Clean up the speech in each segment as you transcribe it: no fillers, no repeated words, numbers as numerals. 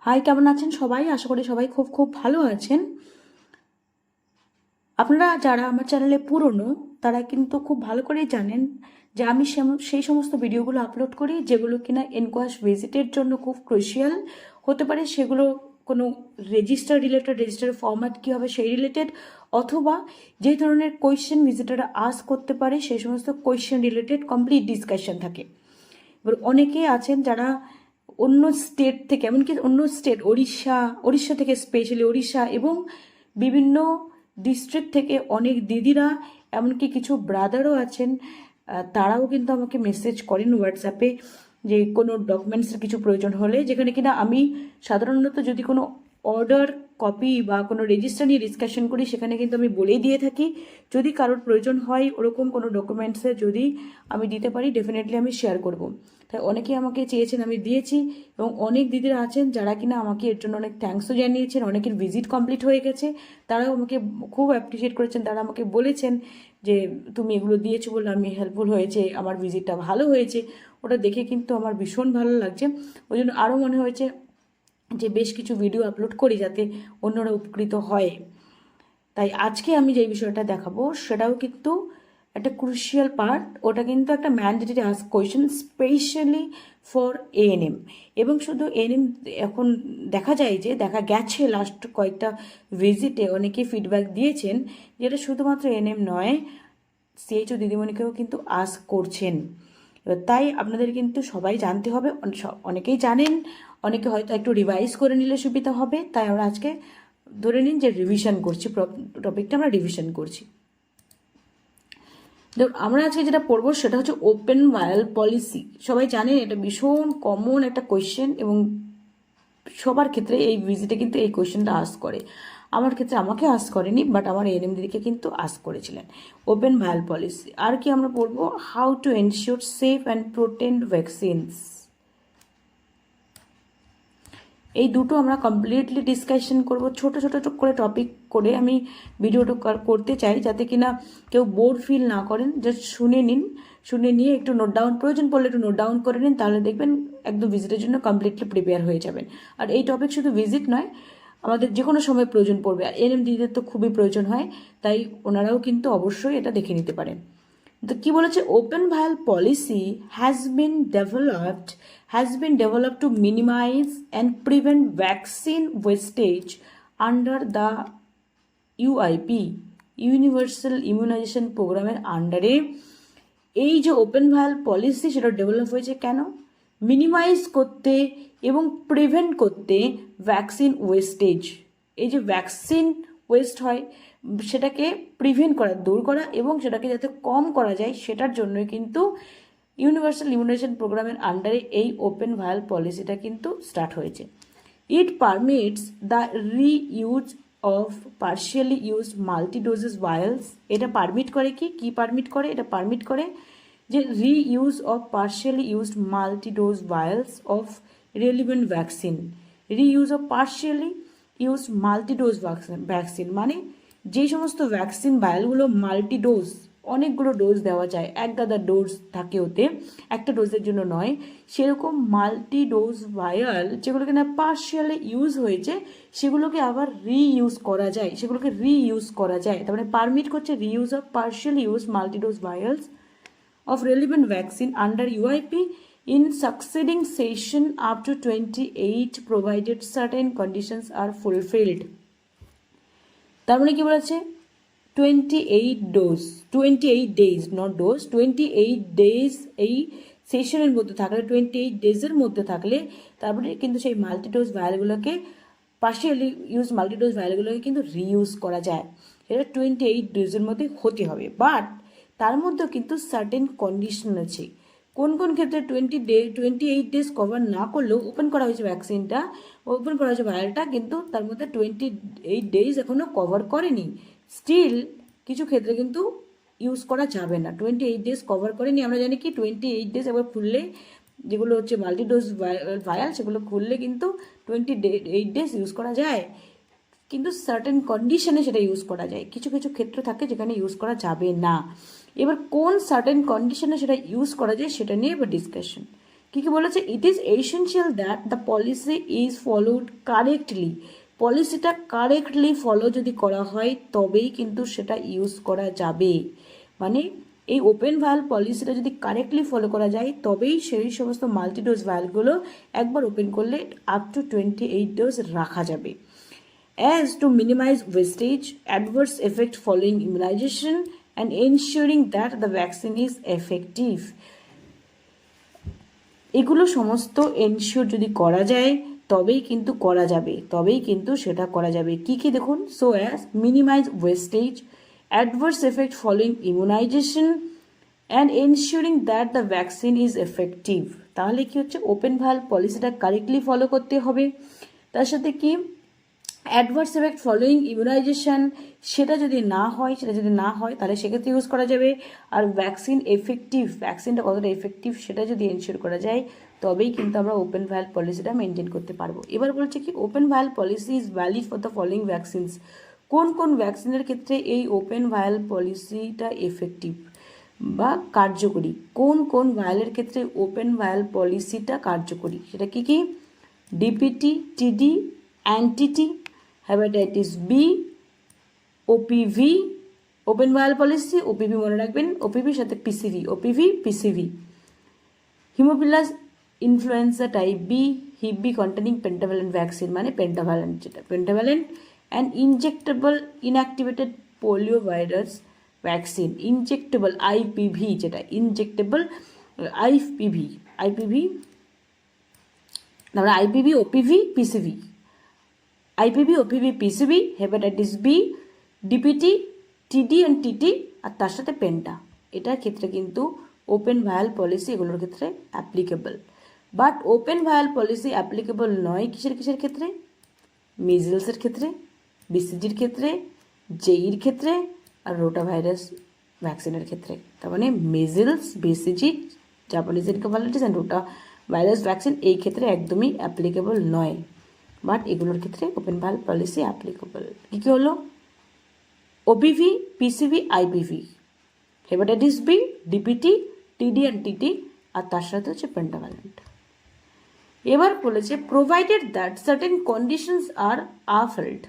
High, কেমন আছেন সবাই? আশা করি সবাই খুব খুব ভালো আছেন। আপনারা যারা আমার চ্যানেলে পুরনো তারা কিন্তু খুব ভালো করেই জানেন যে আমি সেই সমস্ত ভিডিওগুলো আপলোড করি যেগুলো কিনা এনকোয়াশ ভিজিটের জন্য খুব ক্রুশিয়াল হতে পারে। সেগুলো কোনো রেজিস্টার ফরম্যাট কী হবে সেই রিলেটেড, অথবা যে ধরনের কোয়েশ্চেন ভিজিটাররা আস্ক করতে পারে সেই সমস্ত কোয়েশ্চেন রিলেটেড কমপ্লিট ডিসকাশন থাকে। এবার অনেকে আছেন যারা অন্য স্টেট থেকে, এমনকি অন্য স্টেট উড়িষ্যা থেকে, স্পেশালি উড়িষ্যা এবং বিভিন্ন ডিস্ট্রিক্ট থেকে অনেক দিদিরা, এমনকি কিছু ব্রাদারও আছেন, তারাও কিন্তু আমাকে মেসেজ করেন হোয়াটসঅ্যাপে যে কোনো ডকুমেন্টসের কিছু প্রয়োজন হলে, যেখানে কিনা আমি সাধারণত যদি কোনো অর্ডার কপি বা কোনো রেজিস্টার নিয়ে ডিসকাশন করি সেখানে কিন্তু আমি বলেই দিয়ে থাকি যদি কারোর প্রয়োজন হয় ওরকম কোনো ডকুমেন্টসে যদি আমি দিতে পারি ডেফিনেটলি আমি শেয়ার করব। তাই অনেকেই আমাকে চেয়েছেন, আমি দিয়েছি। এবং অনেক দিদিরা আছেন যারা কিনা আমাকে এর জন্য অনেক থ্যাঙ্কসও জানিয়েছেন। অনেকের ভিজিট কমপ্লিট হয়ে গেছে, তারাও আমাকে খুব অ্যাপ্রিসিয়েট করেছেন। তারা আমাকে বলেছেন যে তুমি এগুলো দিয়েছো বলে আমি হেল্পফুল হয়েছে, আমার ভিজিটটা ভালো হয়েছে। ওটা দেখে কিন্তু আমার ভীষণ ভালো লাগছে। ওই জন্য আরও মনে হয়েছে যে বেশ কিছু ভিডিও আপলোড করি যাতে অন্যরা উপকৃত হয়। তাই আজকে আমি যে বিষয়টা দেখাবো সেটাও কিন্তু একটা ক্রুশিয়াল পার্ট। ওটা কিন্তু একটা mandatory ask question specially for ANM. এবং শুধু এএনএম, এখন দেখা গেছে লাস্ট কয়েকটা ভিজিটে অনেকে ফিডব্যাক দিয়েছেন যেটা শুধুমাত্র এএনএম নয়, সিএইচও দিদিমণিকেও কিন্তু আস্ক করছেন। এবার তাই আপনাদের কিন্তু সবাই জানতে হবে, অনেকেই জানেন, অনেকে হয়তো একটু রিভাইজ করে নিলে সুবিধা হবে। তাই আমরা আজকে ধরে নিন যে রিভিশন করছি, টপিকটা আমরা রিভিশন করছি। দেখুন, আমরা আজকে যেটা পড়বো সেটা হচ্ছে ওপেন ভায়াল পলিসি। সবাই জানেন এটা ভীষণ কমন একটা কোয়েশ্চেন এবং সবার ক্ষেত্রে এই ভিজিটে কিন্তু এই কোয়েশ্চেনটা আস্ক করে। আমার ক্ষেত্রে আমাকে আস্ক করেনি, বাট আমার এএনএম দিদিকে কিন্তু আস্ক করেছিলেন। Open vial policy. আর কি আমরা পড়বো, how to ensure safe and potent vaccines. এই দুটো আমরা কমপ্লিটলি ডিসকাশন করব। ছোট ছোট করে টপিক করে আমি ভিডিওটা করতে চাই যাতে কিনা কেউ বোর ফিল না করেন। জাস্ট শুনে নিয়ে একটু নোট ডাউন, প্রয়োজন পড়লে একটু নোট ডাউন করে নিন, তাহলে দেখবেন একদম ভিজিটের জন্য কমপ্লিটলি প্রিপেয়ার হয়ে যাবেন। আর এই টপিক শুধু ভিজিট নয়, আমাদের যে কোনো সময় প্রয়োজন পড়বে। আর এএনএম দিদিদের তো খুবই প্রয়োজন হয়, তাই ওনারাও কিন্তু অবশ্যই এটা দেখে নিতে পারেন। তো কি বলেছে, open vial policy has been developed to minimize and prevent vaccine wastage under the UIP, universal immunization প্রোগ্রামের আন্ডারে। এই যে ওপেন ভায়াল পলিসি সেটা ডেভেলপ হয়েছে কেন, মিনিমাইজ করতে এবং প্রিভেন্ট করতে ভ্যাকসিন ওয়েস্টেজ। এই যে ভ্যাকসিন ওয়েস্ট হয় সেটাকে প্রিভেন্ট করা, দূর করা, এবং সেটাকে যাতে কম করা যায় সেটার জন্যই কিন্তু ইউনিভার্সাল ইমিউনাইজেশন প্রোগ্রামের আন্ডারে এই ওপেন ভায়াল পলিসিটা কিন্তু স্টার্ট হয়েছে। It permits the reuse of partially used multidose vials. এটা পারমিট করে কি পারমিট করে, এটা পারমিট করে যে reuse of partially used multidose vials of relevant vaccine. Reuse of partially used multidose vaccine মানে যে সমস্ত ভ্যাকসিন ভায়ালগুলো মাল্টিডোজ, অনেকগুলো ডোজ দেওয়া যায়, এক গাদা ডোজ থাকে ওতে, একটা ডোজের জন্য নয়, সেরকম মাল্টি ডোজ ভায়াল যেগুলো কিনা পার্শিয়ালি ইউজ হয়েছে সেগুলোকে আবার রিইউজ করা যায়। তার মানে পারমিট করছে reuse of partially use multi dose vials of relevant vaccine under UIP in succeeding session up to 28 provided certain conditions are fulfilled। তার মানে কি বলেছে, 28 days, নট ডোজ, 28 days এই সেশনের মধ্যে থাকলে, 28 days-এর মধ্যে থাকলে তারপরে কিন্তু সেই মাল্টিডোজ ভায়ালগুলোকে, পার্শিয়ালি ইউজ মাল্টিডোজ ভায়ালগুলোকে কিন্তু রিইউজ করা যায়। এটা 28 days-এর মধ্যে হতে হবে, বাট তার মধ্যেও কিন্তু সার্টেন কন্ডিশন আছে। কোন কোন ক্ষেত্রে 28 days কভার না করলেও ওপেন করা হয়েছে ভ্যাকসিনটা, ওপেন করা হয়েছে ভায়ালটা, কিন্তু তার মধ্যে 28 days এখনও কভার করেনি, স্টিল কিছু ক্ষেত্রে কিন্তু ইউজ করা যাবে না। 28 days কভার করেনি, আমরা জানি কি 28 days একবার খুললে, যেগুলো হচ্ছে মাল্টিডোজ ভায়াল সেগুলো খুললে কিন্তু 28 days ইউজ করা যায়, কিন্তু সার্টেন কন্ডিশনে সেটা ইউজ করা যায়। কিছু কিছু ক্ষেত্র থাকে যেখানে ইউজ করা যাবে না। এবার কোন সার্টেন কন্ডিশনে সেটা ইউজ করা যায় সেটা নিয়ে এবার ডিসকাশন। কী বলেছে, it is essential that the policy is followed correctly. পলিসিটা কারেক্টলি ফলো যদি করা হয় তবেই কিন্তু সেটা ইউজ করা যাবে। মানে এই ওপেন ভায়াল পলিসিটা যদি কারেক্টলি ফলো করা যায় তবেই সেই সমস্ত মাল্টিডোজ ভায়ালগুলো একবার ওপেন করলে আপ টু 28 ডোজ রাখা যাবে। As to minimize wastage, adverse effect following immunization and ensuring that the vaccine is effective. এগুলো সমস্ত এনশিওর যদি করা যায় তবেই কিন্তু করা যাবে, তবেই কিন্তু সেটা করা যাবে। কি কি দেখুন, so as minimize wastage, adverse effect following immunization and ensuring that the vaccine is effective. তাহলে কি হচ্ছে, ওপেন ভায়াল পলিসিটা কারেক্টলি ফলো করতে হবে। তার সাথে কি অ্যাডভার্স এফেক্ট ফলোয়িং ইমিউনাইজেশন, সেটা যদি না হয় তাহলে সেক্ষেত্রে ইউজ করা যাবে। আর ভ্যাকসিন এফেক্টিভ, ভ্যাকসিনটা কতটা এফেক্টিভ সেটা যদি এনশিওর করা যায় তবেই কিন্তু আমরা ওপেন ভায়াল পলিসিটা মেনটেন করতে পারবো। এবার বলছে কি, open vial policy is valid for the following vaccines. কোন কোন ভ্যাকসিনের ক্ষেত্রে এই ওপেন ভায়াল পলিসিটা এফেক্টিভ বা কার্যকরী, কোন কোন ভায়ালের ক্ষেত্রে ওপেন ভায়াল পলিসিটা কার্যকরী, সেটা কি কি, DPT, TD, and TT, hepatitis B, OPV, open vial policy, OPV মনে রাখবেন, ওপিভির সাথে PCV, OPV PCV, haemophilus influenza type B, hep B containing pentavalent vaccine, মানে পেন্টাভ্যালেন্ট, যেটা pentavalent, and injectable inactivated polio virus vaccine, injectable IPV, যেটা injectable IPV, তারপরে IPV, OPV, PCV, IPV, OPV, PCV, hepatitis B, DPT, TD and TT, আর তার সাথে penta. এটার ক্ষেত্রে কিন্তু ওপেন ভায়াল পলিসি এগুলোর ক্ষেত্রে applicable. But open vial policy applicable নয় কিসের ক্ষেত্রে, মিজলসের ক্ষেত্রে, বিসিজির ক্ষেত্রে, জেইর ক্ষেত্রে, আর রোটা ভাইরাস ভ্যাকসিনের ক্ষেত্রে। তার মানে measles, BCG, Japanese encephalitis and rota virus vaccine এই ক্ষেত্রে একদমই অ্যাপ্লিকেবল নয়। বাট এগুলোর ক্ষেত্রে ওপেন ভায়াল পলিসি অ্যাপ্লিকেবল। কী কী হলো, OPV, PCV, IPV, hepatitis B, DPT, TD and TT, আর তার সাথে হচ্ছে পেন্টাভ্যালেন্ট। এবার বলেছে provided that certain conditions are upheld,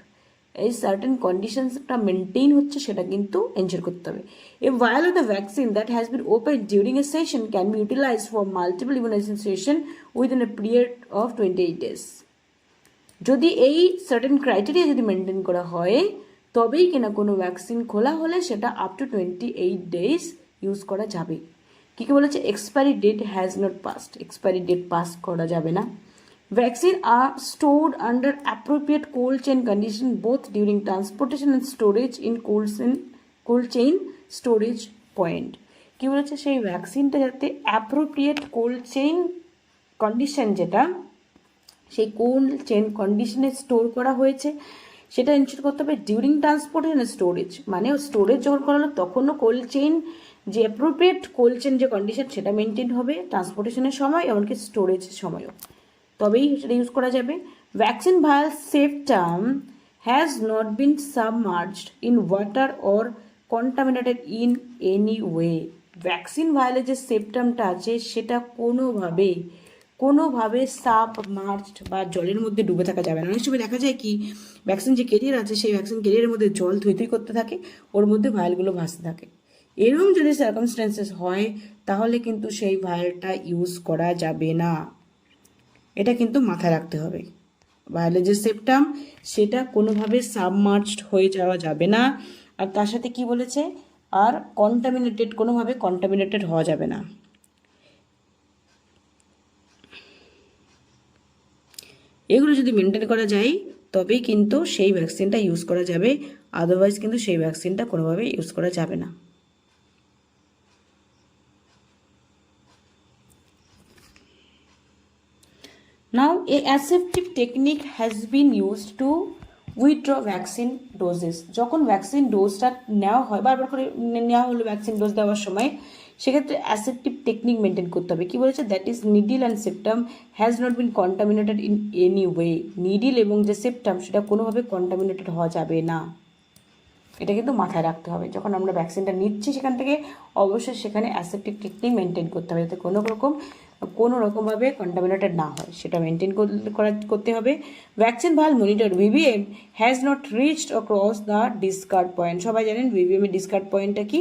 এই সার্টেন কন্ডিশনসটা মেনটেন হচ্ছে সেটা কিন্তু এনশিওর করতে হবে। A vial of the vaccine that has been open during a session can be utilise for multiple immunisation session within a period of 28 days। যদি এই certain criteria যদি maintain করা হয় তবেই কিনা কোনো ভ্যাকসিন খোলা হলে সেটা আপ টু 28 days ইউজ করা যাবে। কী কী বলেছে, expiry date has not passed, expiry date pass করা যাবে না। Vaccine are stored under appropriate cold chain condition both during transportation and storage in cold chain storage point. কী বলেছে, সেই ভ্যাকসিনটা যাতে অ্যাপ্রোপ্রিয়েট কোল্ড চেইন কন্ডিশন, যেটা সেই কোল্ড চেইন কন্ডিশনে স্টোর করা হয়েছে সেটা এনশিওর করতে হবে। ডিউরিং ট্রান্সপোর্টেশন অ্যান্ড স্টোরেজ, মানে স্টোরেজ যখন করা হলো তখনও কোল্ড চেইন যে অ্যাপ্রোপ্রিয়েট কোল্ড চেইন যে কন্ডিশন সেটা মেনটেন হবে ট্রান্সপোর্টেশনের সময়, এমনকি স্টোরেজের সময়ও, তবেই সেটা ইউজ করা যাবে। Vaccine vial septum has not been submerged in water or contaminated in any way. Vaccine ভায়ালের যে সেপ্টামটা আছে সেটা কোনোভাবে সাবমার্জড বা জলের মধ্যে ডুবে থাকা যাবে না। অনেক সময় দেখা যায় কি, ভ্যাকসিন যে ক্যারিয়ার আছে সেই ভ্যাকসিন ক্যারিয়ারের মধ্যে জল থই করতে থাকে, ওর মধ্যে ভায়ালগুলো ভাসতে থাকে। এরকম যদি সার্কামস্ট্যান্সেস হয় তাহলে কিন্তু সেই ভায়ালটা ইউজ করা যাবে না, এটা কিন্তু মাথায় রাখতে হবে। ভায়ালের যে সেপ্টাম সেটা কোনোভাবে সাবমার্জড হয়ে যাওয়া যাবে না। আর তার সাথে কি বলেছে, আর কোনোভাবে কন্টামিনেটেড হওয়া যাবে না। এগুলো যদি মেনটেন করা যায় তবেই কিন্তু সেই ভ্যাকসিনটা ইউজ করা যাবে, আদারওয়াইজ কিন্তু সেই ভ্যাকসিনটা কোনোভাবে ইউজ করা যাবে না। Now, a aseptic technique has been used to withdraw vaccine doses. যখন ভ্যাকসিন ডোজটা নেওয়া হয়, বারবার করে নেওয়া হলো ভ্যাকসিন ডোজ দেওয়ার সময়, সেক্ষেত্রে অ্যাসেপ্টিভ টেকনিক মেনটেন করতে হবে। কী বলেছে, that is needle and septum has not bin contaminated in any way. Needle এবং যে সেপ্টাম সেটা কোনোভাবে কন্টামিনেটেড হওয়া যাবে না, এটা কিন্তু মাথায় রাখতে হবে। যখন আমরা ভ্যাকসিনটা নিচ্ছি সেখান থেকে অবশ্যই সেখানে অ্যাসেপ্টিক টেকনিক মেনটেন করতে হবে, যাতে কোনো রকম কোনো রকমভাবে কন্টামিনেটেড না হয় সেটা মেনটেন করতে হবে। Vaccine vial monitor VVM has not reached or cross the discard point. সবাই জানেন ভিভিএম এর ডিসকার্ড পয়েন্টটা কি,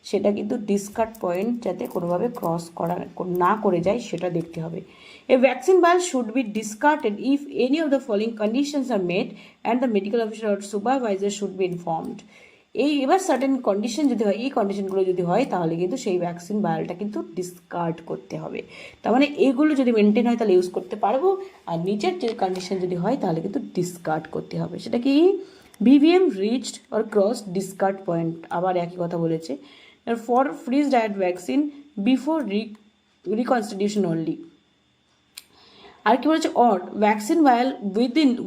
সেটা কিন্তু ডিসকার্ড পয়েন্ট যাতে কোনোভাবে ক্রস করা না করে যায় সেটা দেখতে হবে। A vaccine vial should be discarded if any of the following conditions are met and the medical officer or supervisor should be informed. এবার সার্টেন কন্ডিশন যদি হয়, এই কন্ডিশনগুলো যদি হয় তাহলে কিন্তু সেই ভ্যাকসিন ভায়ালটা কিন্তু ডিসকার্ড করতে হবে। তার মানে এইগুলো যদি মেনটেন হয় তাহলে ইউজ করতে পারবো, আর নিচের যে কন্ডিশন যদি হয় তাহলে কিন্তু ডিসকার্ড করতে হবে। সেটা কি, VVM reached or cross discard point, আবার একই কথা বলেছে। ফর ফ্রিজ ডায়েট ভ্যাকসিন বিফোর রিকনস্টিটিউশন অনলি। আর কি বলেছে, or vaccine vial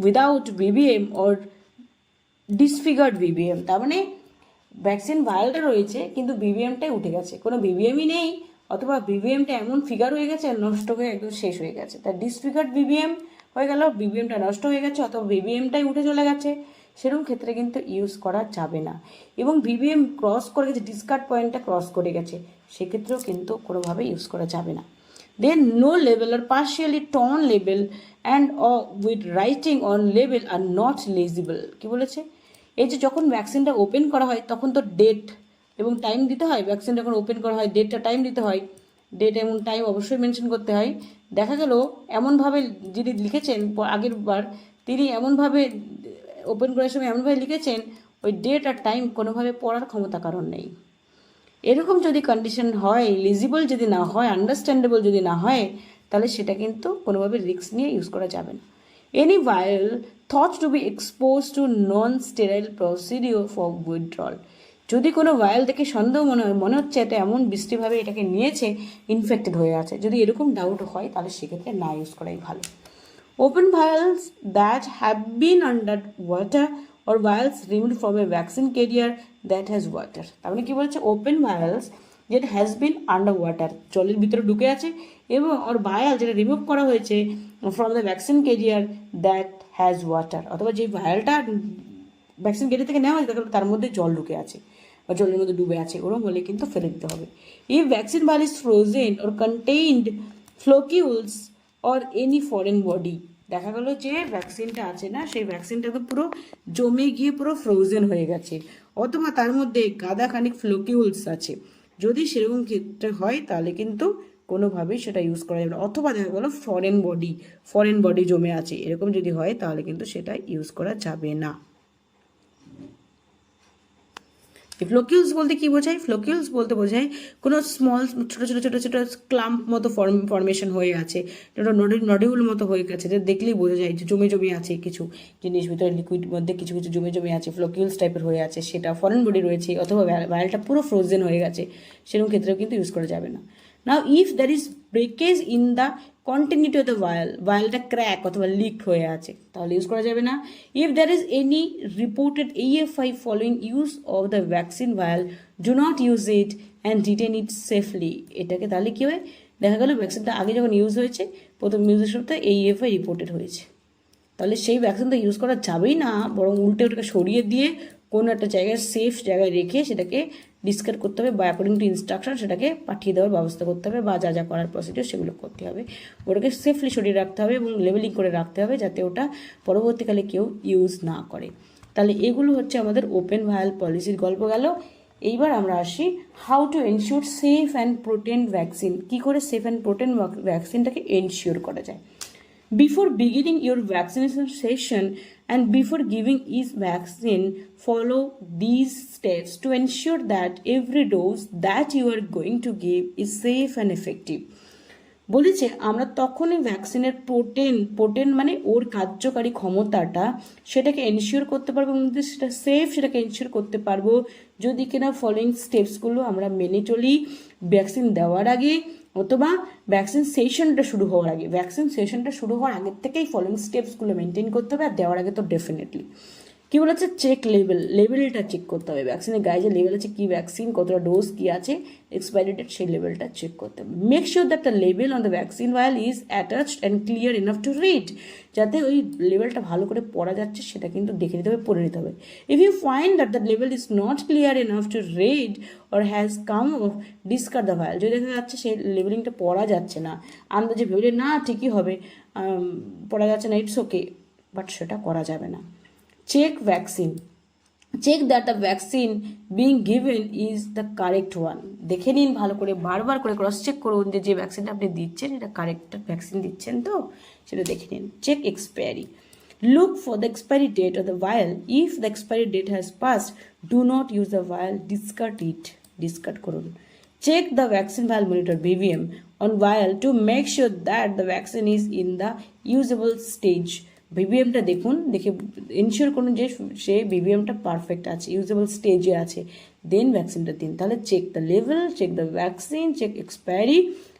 without VVM or disfigured VVM. তার মানে ভ্যাকসিন ভায়ালটা রয়েছে কিন্তু ভিভিএমটাই উঠে গেছে, কোনো ভিভিএমই নেই, অথবা ভিভিএমটা এমন ফিগার হয়ে গেছে নষ্ট হয়ে একদম শেষ হয়ে গেছে, তার ডিসফিগার্ড ভিভিএম হয়ে গেল, ভিভিএমটা নষ্ট হয়ে গেছে অথবা ভিভিএমটাই উঠে চলে গেছে, সেরকম ক্ষেত্রে কিন্তু ইউজ করা যাবে না। এবং ভিভিএম ক্রস করে গেছে, ডিসকার্ড পয়েন্টটা ক্রস করে গেছে, সেক্ষেত্রেও কিন্তু কোনোভাবে ইউজ করা যাবে না। Then no label or partially torn label and or with writing on label are not legible। কি বলেছে, এই যে যখন ভ্যাকসিনটা ওপেন করা হয় তখন তো ডেট এবং টাইম দিতে হয়, ভ্যাকসিন যখন ওপেন করা হয় ডেটটা টাইম দিতে হয়, ডেট এবং টাইম অবশ্যই মেনশন করতে হয়। দেখা গেল এমনভাবে যিনি লিখেছেন আগের বার, তিনি এমনভাবে ওপেন করার সময় এমনভাবে লিখেছেন ওই ডেট আর টাইম কোনোভাবে পড়ার ক্ষমতা কারণ নেই। এরকম যদি কন্ডিশন হয়, লিজিবল যদি না হয়, আন্ডারস্ট্যান্ডেবল যদি না হয়, তাহলে সেটা কিন্তু কোনোভাবে রিস্ক নিয়ে ইউজ করা যাবে না। Any ভায়াল thought to B expose to non sterile procedure for withdrawal. যদি কোনো ভায়াল দেখে সন্দেহ মনে হচ্ছে এটা এমন বৃষ্টিভাবে এটাকে নিয়েছে, ইনফেক্টেড হয়ে আছে, যদি এরকম ডাউট হয় তাহলে সেক্ষেত্রে না ইউজ করাই ভালো। Open vials that have been under water or vials removed from a vaccine carrier that has water। তার মানে কি বলছে, ওপেন ভায়ালস যেটা হ্যাজ বিন আন্ডার ওয়াটার, জলের ভিতরে ঢুকে আছে, এবং ওর ভায়াল যেটা রিমুভ করা হয়েছে from the vaccine career that has water, অথবা যে ভায়ালটা ভ্যাকসিন ক্যারিয়ার থেকে নেওয়া হয়েছে তার মধ্যে জল ঢুকে আছে বা জলের মধ্যে ডুবে আছে, ওরকম হলে কিন্তু ফেলে দিতে হবে। If vaccine vial is frozen or contained floccules or any foreign body, দেখা গেলো যে ভ্যাকসিনটা আছে না, সেই ভ্যাকসিনটা তো পুরো জমে গিয়ে পুরো ফ্রোজেন হয়ে গেছে, অথবা তার মধ্যে গাদাখানিক ফ্লোকিউলস আছে, যদি সেরকম ক্ষেত্রে হয় তাহলে কিন্তু কোনোভাবেই সেটা ইউজ করা যাবে না। অথবা দেখা গেলো ফরেন বডি জমে আছে, এরকম যদি হয় তাহলে কিন্তু সেটা ইউজ করা যাবে না। ফ্লোকিউলস বলতে কি বোঝায়, ফ্লোকিউলস বলতে বোঝায় কোনো স্মল ছোটো ক্লাম্প মতো ফর্মেশন হয়ে আছে, নডিউল মতো হয়ে গেছে, যেটা দেখলেই বোঝা যায় যে জমে আছে কিছু জিনিস ভিতরে, লিকুইড মধ্যে কিছু জমে আছে, ফ্লোকিউলস টাইপের হয়ে আছে, সেটা ফরেন বডি রয়েছে, অথবা ভায়ালটা পুরো ফ্রোজেন হয়ে গেছে, সেরকম ক্ষেত্রেও কিন্তু ইউজ করা যাবে না। Now if there is breakage in the continuity of the ভায়ালটা ক্র্যাক অথবা লিক হয়ে আছে, তাহলে ইউজ করা যাবে না। If there is any reported AFI following use of the vaccine vial, do not use it and retain it safely. এটাকে তাহলে কী হয়, দেখা গেল ভ্যাকসিনটা আগে যখন ইউজ হয়েছে, প্রথম ইউজের সপ্তাহে AFI রিপোর্টেড হয়েছে, তাহলে সেই ভ্যাকসিন তো ইউজ করা যাবেই না, বরং উল্টে ওটাকে সরিয়ে দিয়ে কোনো একটা জায়গায় সেফ জায়গায় রেখে সেটাকে ডিসকার্ড করতে হবে, বা অ্যাকর্ডিং টু ইনস্ট্রাকশন সেটাকে পাঠিয়ে দেওয়ার ব্যবস্থা করতে হবে, বা যা করার প্রসিডিওর সেগুলো করতে হবে। ওটাকে সেফলি সরিয়ে রাখতে হবে এবং লেবেলিং করে রাখতে হবে যাতে ওটা পরবর্তীকালে কেউ ইউজ না করে। তাহলে এগুলো হচ্ছে আমাদের ওপেন ভায়াল পলিসির গল্প গেল। এইবার আমরা আসি how to ensure safe and potent vaccine, কী করে সেফ অ্যান্ড প্রোটেন্ড ভ্যাকসিনটাকে এনশিওর করা যায়। Before beginning your vaccination session and before giving each vaccine, follow these steps to ensure that every dose that you are going to give is safe and effective। বলেছে আমরা তখনই ভ্যাকসিনের পোটেন মানে ওর কার্যকারী ক্ষমতাটা সেটাকে এনশিওর করতে পারবো এবং সেটা সেফ সেটাকে এনশিওর করতে পারবো যদি কিনা ফলোয়িং স্টেপসগুলো আমরা মেনে চলি ভ্যাকসিন দেওয়ার আগে অথবা ভ্যাকসিন সেশনটা শুরু হওয়ার আগে। ভ্যাকসিন সেশনটা শুরু হওয়ার আগের থেকেই ফলোয়িং স্টেপসগুলো মেনটেন করতে হবে, আর দেওয়ার আগে তো ডেফিনেটলি। কী বলেছে, চেক লেভেলটা চেক করতে হবে, ভ্যাকসিনের গায়ে যে লেভেল আছে, কী ভ্যাকসিন, কতটা ডোজ কী আছে, এক্সপায়ারি ডেট, সেই লেভেলটা চেক করতে হবে। Make sure that the level on the vaccine vial is attached and clear enough to read, যাতে ওই লেভেলটা ভালো করে পড়া যাচ্ছে সেটা কিন্তু দেখে নিতে হবে, পড়ে নিতে হবে। If you find that the লেভেল is not clear enough to read or has come off discard the vial, যদি দেখা যাচ্ছে সেই লেভেলিংটা পড়া যাচ্ছে না, আন্দাজে ভেবে না ঠিকই হবে, পড়া যাচ্ছে না, ইটস ওকে, বাট সেটা করা যাবে না। Check vaccine, check that the vaccine being given is the correct one, দেখে নিন ভালো করে, বারবার করে ক্রস চেক করুন যে ভ্যাকসিনটা আপনি দিচ্ছেন এটা কারেক্ট ভ্যাকসিন দিচ্ছেন তো, সেটা দেখে নিন। Check expiry, look for the expiry date of the vial. If the expiry date has passed, do not use the vial, discard it, discard করুন। Check the vaccine vial monitor BVM on vial to make sure that the vaccine is in the usable stage. BVMটা দেখুন, দেখে ensure করুন যে সে BVMটা perfect আছে, usable স্টেজে আছে, দেন ভ্যাকসিনটা দিন। তাহলে চেক দ্য লেভেল, check the vaccine, check expiry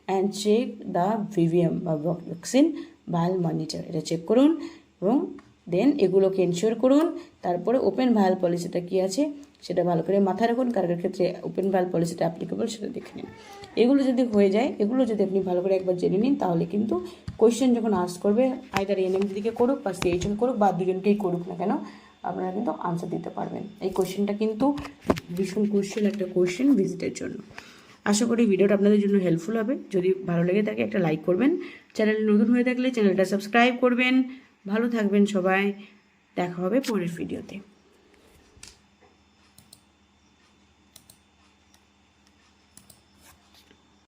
and check the BVM বা ভ্যাকসিন ভায়াল মনিটর, এটা চেক করুন এবং দেন এগুলোকে এনশিওর করুন। তারপরে ওপেন ভায়াল পলিসিটা কী আছে সেটা ভালো করে মাথায় রাখুন, কার ক্ষেত্রে ওপেন ভায়াল পলিসিটা অ্যাপ্লিকেবল সেটা দেখে নিন। এগুলো যদি হয়ে যায়, এগুলো যদি আপনি ভালো করে একবার জেনে নিন, তাহলে কিন্তু কোয়েশ্চেন যখন আস্ক করবে, আইদার এনএম দিদিকে করুক বা সিএইচএম করুক বা দুজনকেই করুক না কেন, আপনারা কিন্তু আনসার দিতে পারবেন। এই কোয়েশ্চেনটা কিন্তু ভীষণ ক্রুশিয়াল একটা কোয়েশ্চেন ভিজিটের জন্য। আশা করি ভিডিওটা আপনাদের জন্য হেল্পফুল হবে। যদি ভালো লেগে থাকে একটা লাইক করবেন, চ্যানেল নতুন হয়ে থাকলে চ্যানেলটা সাবস্ক্রাইব করবেন। ভালো থাকবেন সবাই, দেখা হবে পরের ভিডিওতে।